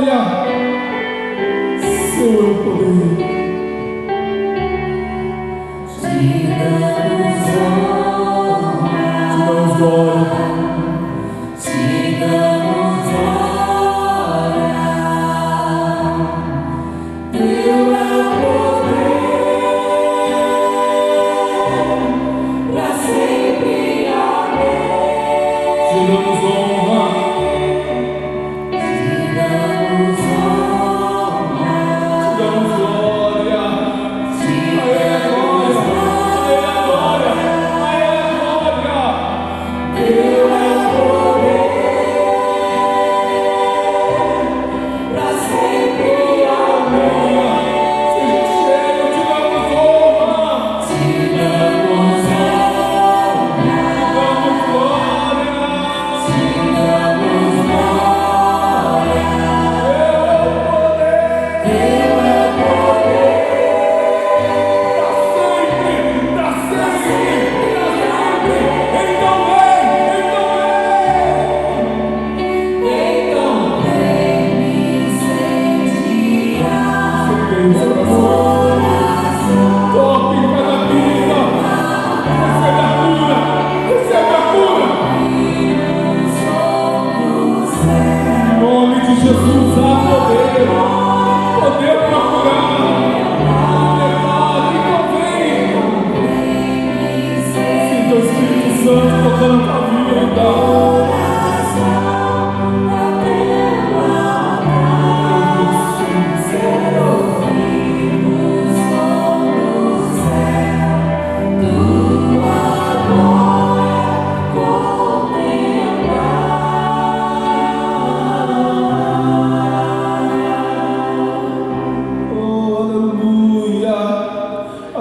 Glória.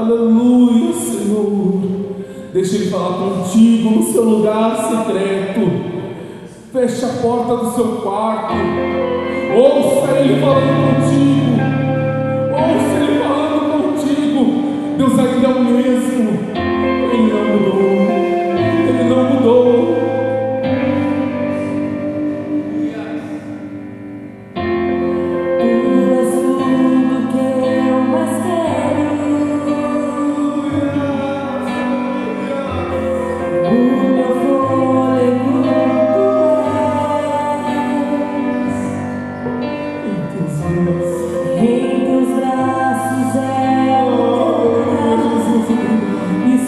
Aleluia, Senhor. Deixa Ele falar contigo no seu lugar secreto. Feche a porta do seu quarto. Ouça Ele falando contigo. Ouça Ele falando contigo. Deus ainda é o mesmo. Ele não mudou. Ele não mudou. Em teus braços é o lugar, e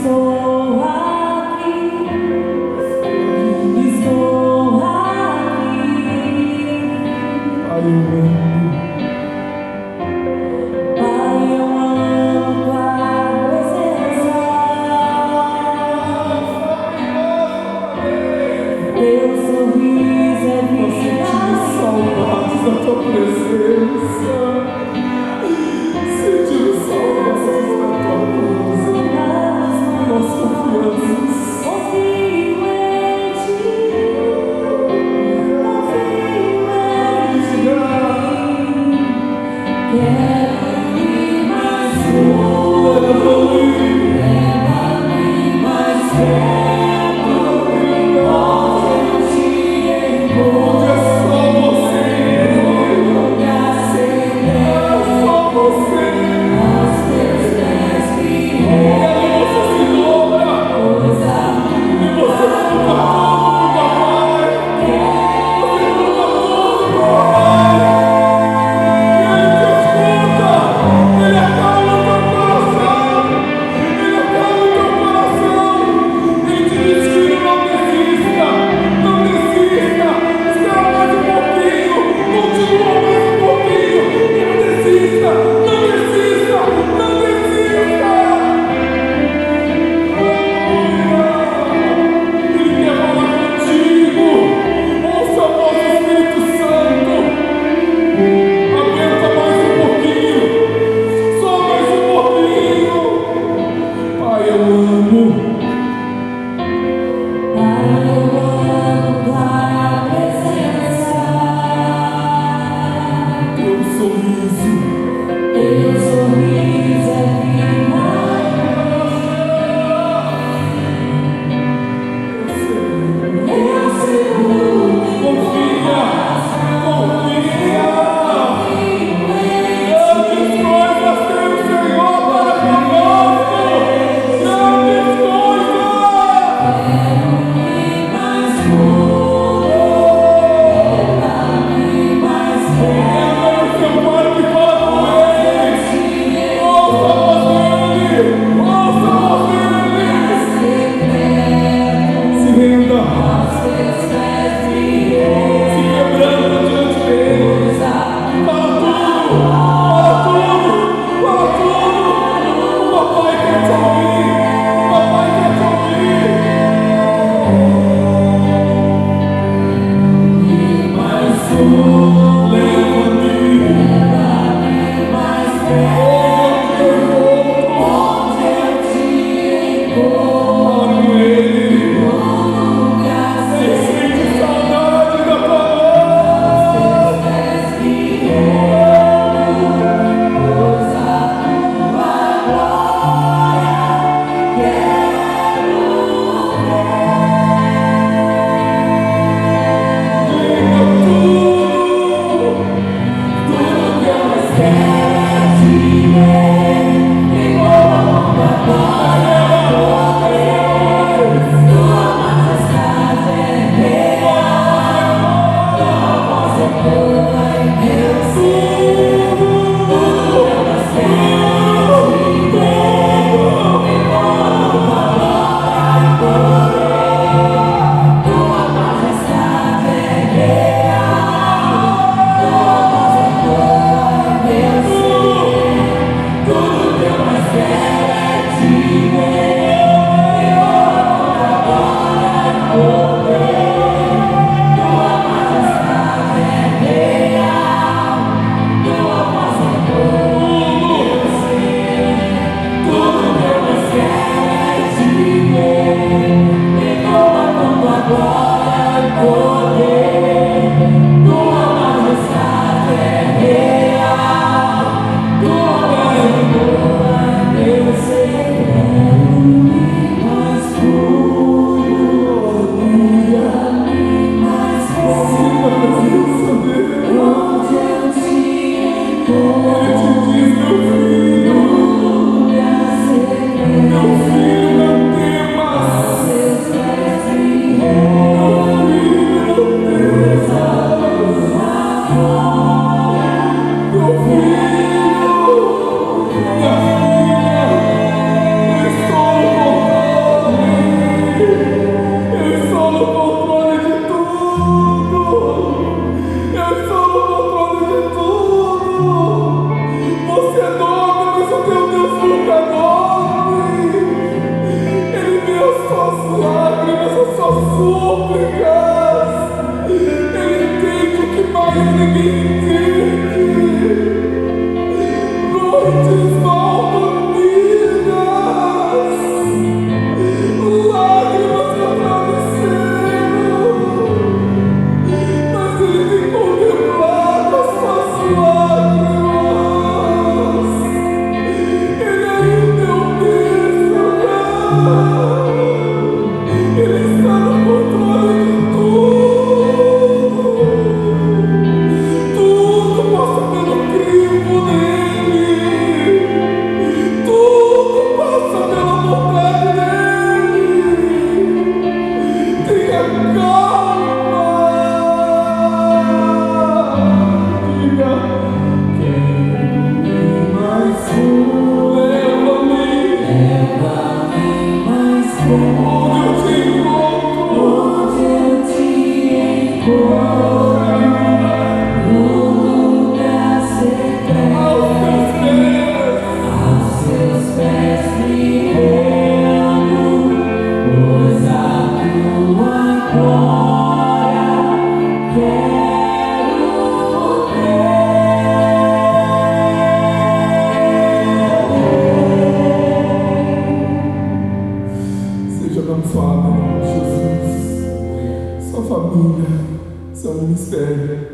ministério.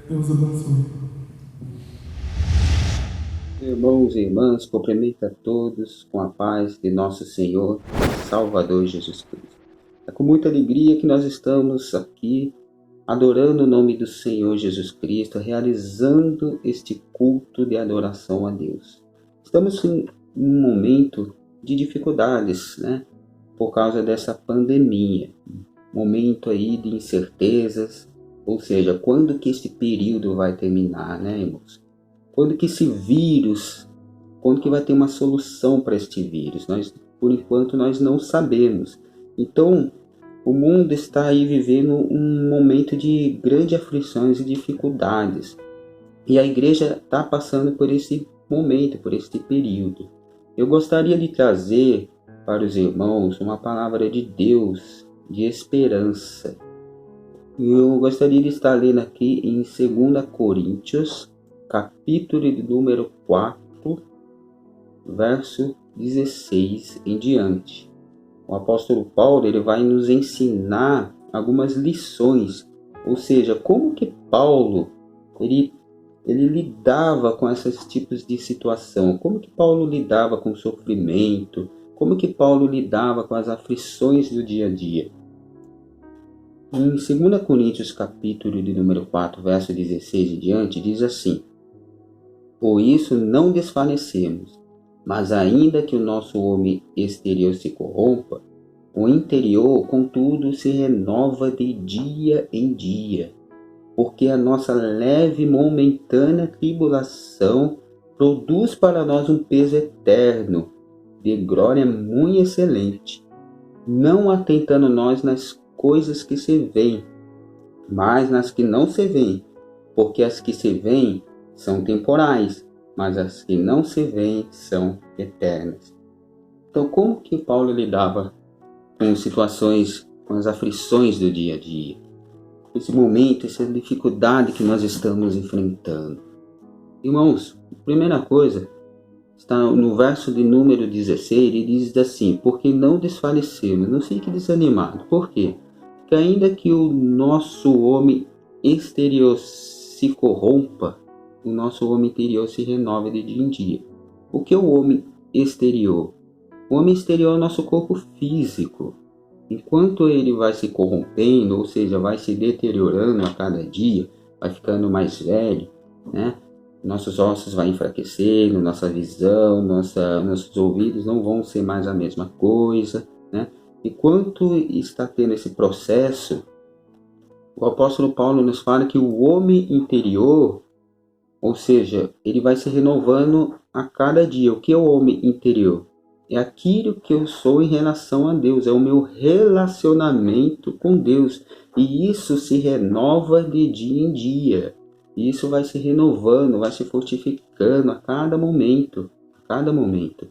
Deus abençoe. Irmãos e irmãs, cumprimento a todos com a paz de nosso Senhor e Salvador Jesus Cristo. É com muita alegria que nós estamos aqui adorando o nome do Senhor Jesus Cristo, realizando este culto de adoração a Deus. Estamos em um momento de dificuldades, né? Por causa dessa pandemia. Momento aí de incertezas, ou seja, quando que esse período vai terminar, né, irmãos? Quando que esse vírus, quando que vai ter uma solução para este vírus? Por enquanto, nós não sabemos. Então, o mundo está aí vivendo um momento de grandes aflições e dificuldades. E a igreja está passando por esse momento, por este período. Eu gostaria de trazer para os irmãos uma palavra de Deus, de esperança. Eu gostaria de estar lendo aqui em 2 Coríntios, capítulo de número 4, verso 16 em diante. O apóstolo Paulo ele vai nos ensinar algumas lições, ou seja, como que Paulo ele lidava com esses tipos de situação, como que Paulo lidava com o sofrimento, como que Paulo lidava com as aflições do dia a dia. Em 2 Coríntios, capítulo de número 4, verso 16 em diante, diz assim: por isso não desfalecemos, mas ainda que o nosso homem exterior se corrompa, o interior, contudo, se renova de dia em dia, porque a nossa leve e momentânea tribulação produz para nós um peso eterno, de glória muito excelente, não atentando nós nas coisas que se veem, mas nas que não se veem, porque as que se veem são temporais, mas as que não se veem são eternas. Então, como que Paulo lidava com situações, com as aflições do dia a dia? Esse momento, essa dificuldade que nós estamos enfrentando. Irmãos, a primeira coisa, está no verso de número 16, ele diz assim: porque não desfalecemos, não fique desanimado. Por quê? Porque ainda que o nosso homem exterior se corrompa, o nosso homem interior se renova de dia em dia. O que é o homem exterior? O homem exterior é o nosso corpo físico. Enquanto ele vai se corrompendo, ou seja, vai se deteriorando a cada dia, vai ficando mais velho, né? Nossos ossos vão enfraquecendo, nossa visão, nossos ouvidos não vão ser mais a mesma coisa, né? Enquanto está tendo esse processo, o apóstolo Paulo nos fala que o homem interior, ou seja, ele vai se renovando a cada dia. O que é o homem interior? É aquilo que eu sou em relação a Deus, é o meu relacionamento com Deus. E isso se renova de dia em dia. E isso vai se renovando, vai se fortificando a cada momento. A cada momento.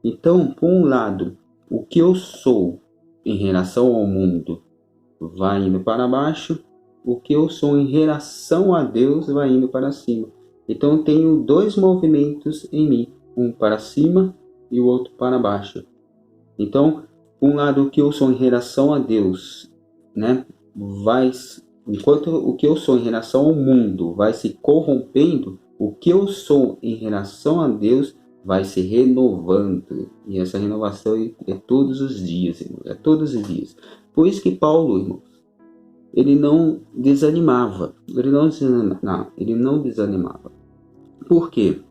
Então, por um lado, o que eu sou em relação ao mundo vai indo para baixo. O que eu sou em relação a Deus vai indo para cima. Então eu tenho dois movimentos em mim, um para cima e o outro para baixo. Então, um lado o que eu sou em relação a Deus, né, enquanto o que eu sou em relação ao mundo vai se corrompendo, o que eu sou em relação a Deus vai se renovando. E essa renovação é todos os dias, irmão, é todos os dias. Por isso que Paulo, irmãos, ele não desanimava. Ele não desanimava. Por quê?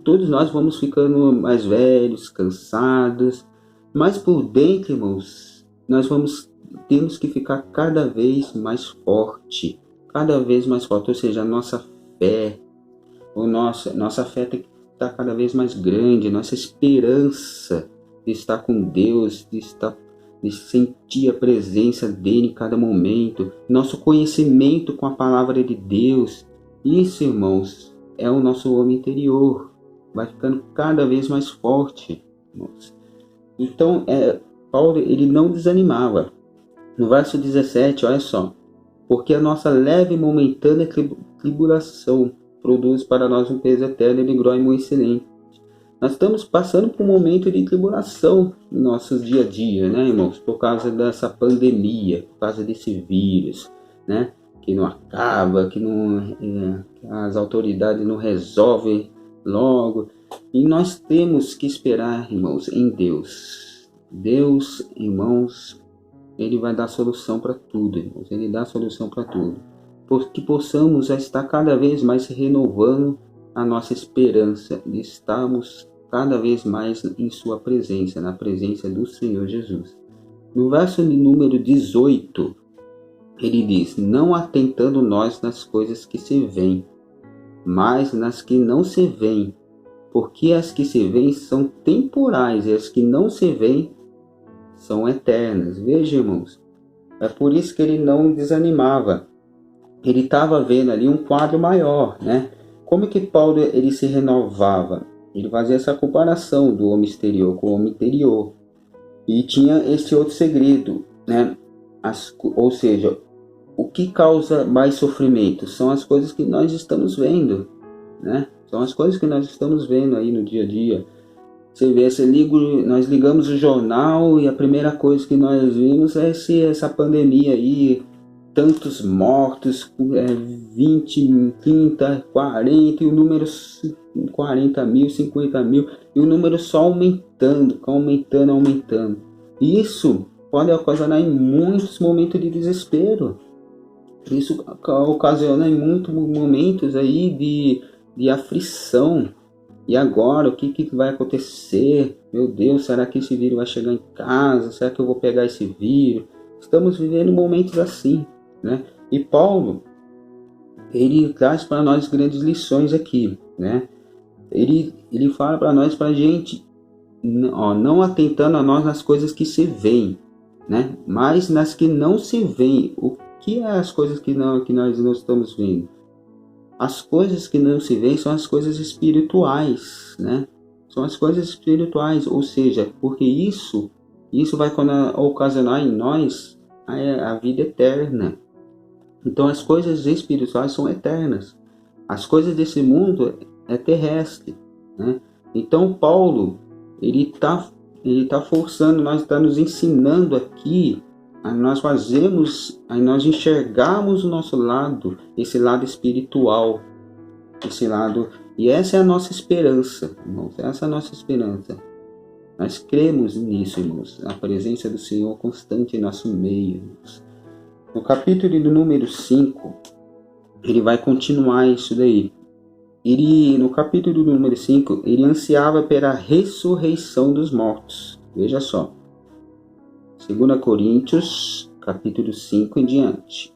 Todos nós vamos ficando mais velhos, cansados, mas por dentro, irmãos, temos que ficar cada vez mais forte, ou seja, a nossa fé, nossa fé tem que estar cada vez mais grande, nossa esperança de estar com Deus, de sentir a presença dele em cada momento, nosso conhecimento com a palavra de Deus. Isso, irmãos, é o nosso homem interior, vai ficando cada vez mais forte, irmãos. Então, Paulo ele não desanimava. No verso 17, olha só: porque a nossa leve e momentânea tribulação produz para nós um peso eterno de glória muito excelente. Nós estamos passando por um momento de tribulação no nosso dia a dia, né, irmãos? Por causa dessa pandemia, por causa desse vírus, né? que não acaba, que as autoridades não resolvem logo. E nós temos que esperar, irmãos, em Deus. Deus, irmãos, Ele vai dar solução para tudo, irmãos. Ele dá solução para tudo. Que possamos estar cada vez mais renovando a nossa esperança de estarmos cada vez mais em sua presença, na presença do Senhor Jesus. No verso de número 18, ele diz: não atentando nós nas coisas que se veem, mas nas que não se veem, porque as que se veem são temporais e as que não se veem são eternas. Veja, irmãos, é por isso que ele não desanimava. Ele estava vendo ali um quadro maior, né? Como que Paulo ele se renovava? Ele fazia essa comparação do homem exterior com o homem interior. E tinha esse outro segredo, né? Ou seja, o que causa mais sofrimento são as coisas que nós estamos vendo, né? São as coisas que nós estamos vendo aí no dia a dia. Você vê, nós ligamos o jornal e a primeira coisa que nós vimos é essa pandemia aí, tantos mortos, 20, 30, 40, e o número 40 mil, 50 mil, e o número só aumentando. E isso pode ocasionar em muitos momentos de desespero. Isso ocasiona em muitos momentos aí de aflição. E agora, o que vai acontecer? Meu Deus, será que esse vírus vai chegar em casa? Será que eu vou pegar esse vírus? Estamos vivendo momentos assim, né? E Paulo, ele traz para nós grandes lições aqui, né? Ele fala para nós, para a gente, não atentando a nós nas coisas que se veem, né? Mas nas que não se veem. O que é as coisas que nós não estamos vendo? As coisas que não se veem são as coisas espirituais, né? São as coisas espirituais, ou seja, porque isso vai ocasionar em nós a vida eterna. Então as coisas espirituais são eternas. As coisas desse mundo é terrestre, né? Então Paulo, ele tá forçando, nós está nos ensinando aqui a nós enxergarmos o nosso lado, esse lado espiritual, esse lado, e essa é a nossa esperança, irmãos, essa é a nossa esperança. Nós cremos nisso, irmãos, a presença do Senhor constante em nosso meio, irmãos. No capítulo do número 5, ele vai continuar isso daí. No capítulo do número 5, ele ansiava pela ressurreição dos mortos. Veja só. 2 Coríntios, capítulo 5 em diante.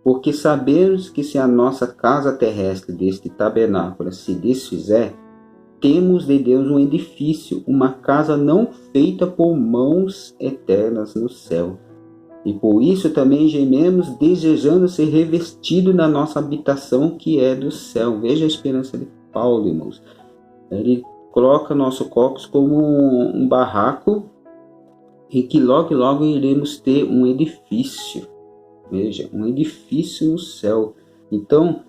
Porque sabemos que se a nossa casa terrestre deste tabernáculo se desfizer, temos de Deus um edifício, uma casa não feita por mãos eternas no céu. E por isso também gememos, desejando ser revestido na nossa habitação que é do céu. Veja a esperança de Paulo, irmãos. Ele coloca nosso corpo como um barraco, e que logo iremos ter um edifício. Veja, um edifício no céu. Então,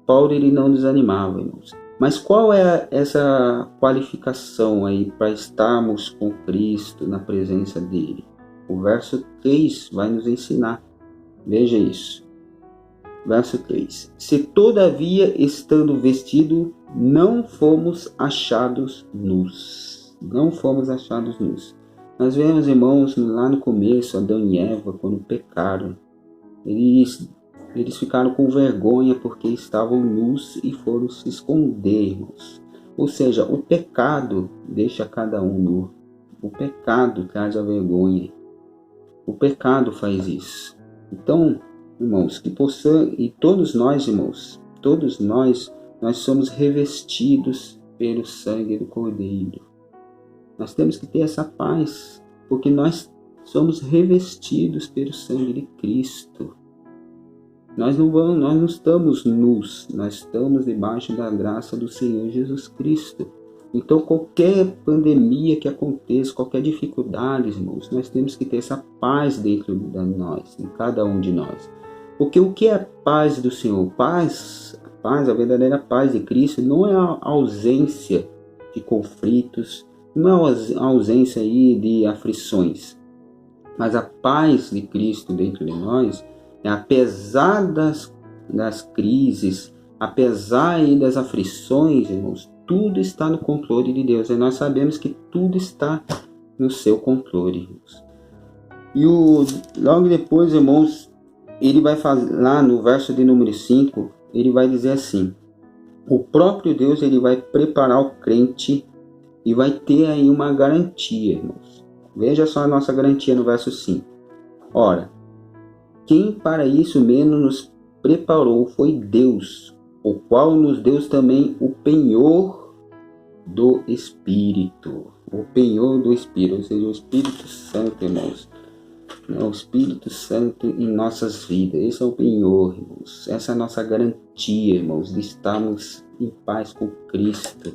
Paulo ele não desanimava, irmãos. Mas qual é essa qualificação aí para estarmos com Cristo na presença dele? O verso 3 vai nos ensinar. Veja isso. Verso 3. Se todavia, estando vestido, não fomos achados nus. Não fomos achados nus. Nós vemos, irmãos, lá no começo, Adão e Eva, quando pecaram, eles ficaram com vergonha porque estavam nus e foram se esconder, irmãos. Ou seja, o pecado deixa cada um nu. O pecado traz a vergonha. O pecado faz isso. Então, irmãos, que possamos, e todos nós, irmãos, nós somos revestidos pelo sangue do Cordeiro. Nós temos que ter essa paz, porque nós somos revestidos pelo sangue de Cristo. Nós não estamos nus, nós estamos debaixo da graça do Senhor Jesus Cristo. Então qualquer pandemia que aconteça, qualquer dificuldade, irmãos, nós temos que ter essa paz dentro de nós, em cada um de nós. Porque o que é a paz do Senhor? A verdadeira paz de Cristo não é a ausência de conflitos, não é a ausência aí de aflições, mas a paz de Cristo dentro de nós Apesar das crises, apesar aí das aflições, irmãos, tudo está no controle de Deus. E nós sabemos que tudo está no seu controle, irmãos. E logo depois, irmãos, ele vai falar no verso de número 5, ele vai dizer assim: o próprio Deus, ele vai preparar o crente e vai ter aí uma garantia, irmãos. Veja só a nossa garantia no verso 5. Ora, quem para isso mesmo nos preparou foi Deus, o qual nos deu também o penhor do Espírito. O penhor do Espírito, ou seja, o Espírito Santo, irmãos. O Espírito Santo em nossas vidas. Esse é o penhor, irmãos. Essa é a nossa garantia, irmãos, de estarmos em paz com Cristo.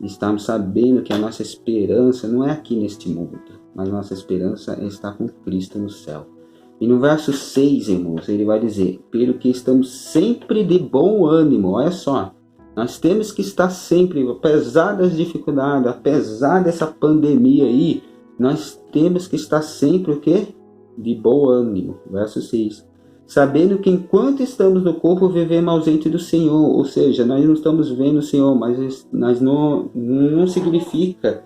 De estarmos sabendo que a nossa esperança não é aqui neste mundo, mas nossa esperança é estar com Cristo no céu. E no verso 6, irmãos, ele vai dizer: pelo que estamos sempre de bom ânimo. Olha só, nós temos que estar sempre, apesar das dificuldades, apesar dessa pandemia aí, nós temos que estar sempre o quê? De bom ânimo. Verso 6. Sabendo que enquanto estamos no corpo, vivemos ausente do Senhor. Ou seja, nós não estamos vendo o Senhor, mas nós não significa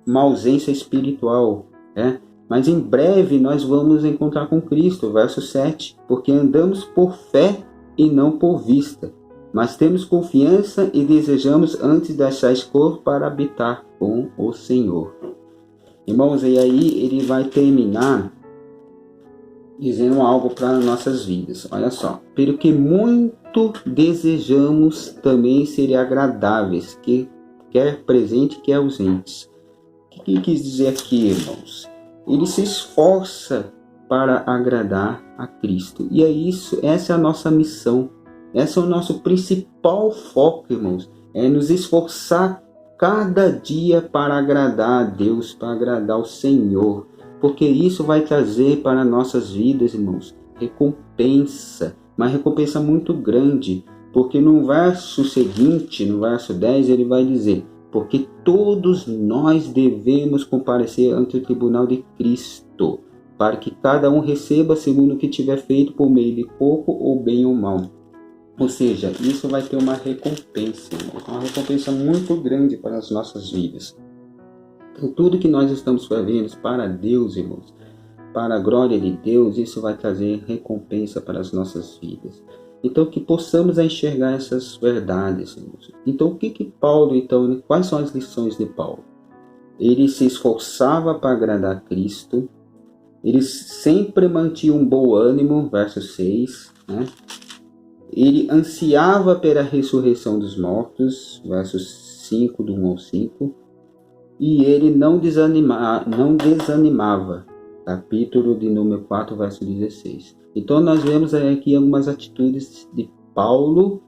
uma ausência espiritual, né? Mas em breve nós vamos encontrar com Cristo. Verso 7. Porque andamos por fé e não por vista. Mas temos confiança e desejamos antes deixar esse corpo para habitar com o Senhor. Irmãos, e aí ele vai terminar dizendo algo para nossas vidas. Olha só. Pelo que muito desejamos também ser agradáveis, que quer presente, quer ausentes. O que quis dizer aqui, irmãos? Ele se esforça para agradar a Cristo. E é isso, essa é a nossa missão. Esse é o nosso principal foco, irmãos. É nos esforçar cada dia para agradar a Deus, para agradar o Senhor. Porque isso vai trazer para nossas vidas, irmãos, recompensa. Uma recompensa muito grande. Porque no verso seguinte, no verso 10, ele vai dizer: porque todos nós devemos comparecer ante o tribunal de Cristo, para que cada um receba segundo o que tiver feito por meio de pouco ou bem ou mal. Ou seja, isso vai ter uma recompensa, irmãos, uma recompensa muito grande para as nossas vidas. Então, tudo que nós estamos fazendo para Deus, irmãos, para a glória de Deus, isso vai trazer recompensa para as nossas vidas. Então, que possamos enxergar essas verdades, irmãos. Então, o que Paulo, quais são as lições de Paulo? Ele se esforçava para agradar a Cristo, ele sempre mantinha um bom ânimo, verso 6, né? Ele ansiava pela ressurreição dos mortos, versos 5, do 1 ao 5, e ele não desanimava, capítulo de número 4, verso 16. Então nós vemos aqui algumas atitudes de Paulo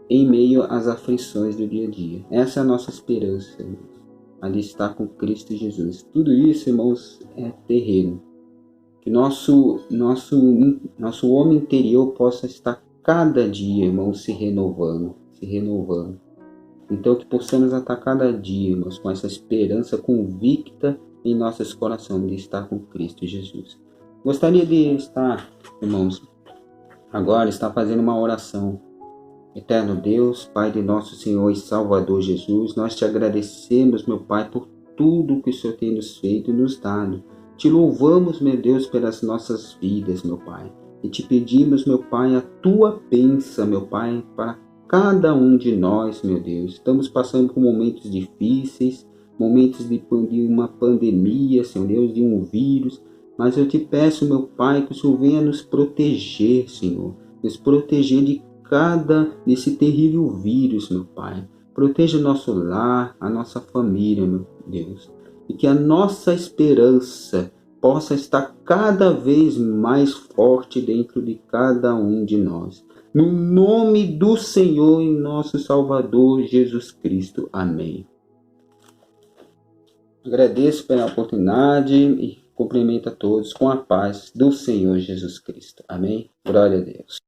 em meio às aflições do dia a dia. Essa é a nossa esperança, irmãos, a de estar com Cristo Jesus. Tudo isso, irmãos, é terreno. Que nosso homem interior possa estar cada dia, irmãos, se renovando. Então que possamos estar cada dia, irmãos, com essa esperança convicta em nossos corações de estar com Cristo Jesus. Gostaria de estar, irmãos, agora está fazendo uma oração. Eterno Deus, Pai de nosso Senhor e Salvador Jesus, nós te agradecemos, meu Pai, por tudo que o Senhor tem nos feito e nos dado. Te louvamos, meu Deus, pelas nossas vidas, meu Pai. E te pedimos, meu Pai, a tua bênção, meu Pai, para cada um de nós, meu Deus. Estamos passando por momentos difíceis, momentos de uma pandemia, Senhor Deus, de um vírus. Mas eu te peço, meu Pai, que o Senhor venha nos proteger, Senhor. Nos proteger desse terrível vírus, meu Pai. Proteja o nosso lar, a nossa família, meu Deus. E que a nossa esperança possa estar cada vez mais forte dentro de cada um de nós. No nome do Senhor e nosso Salvador Jesus Cristo. Amém. Agradeço pela oportunidade e cumprimento a todos com a paz do Senhor Jesus Cristo. Amém? Glória a Deus.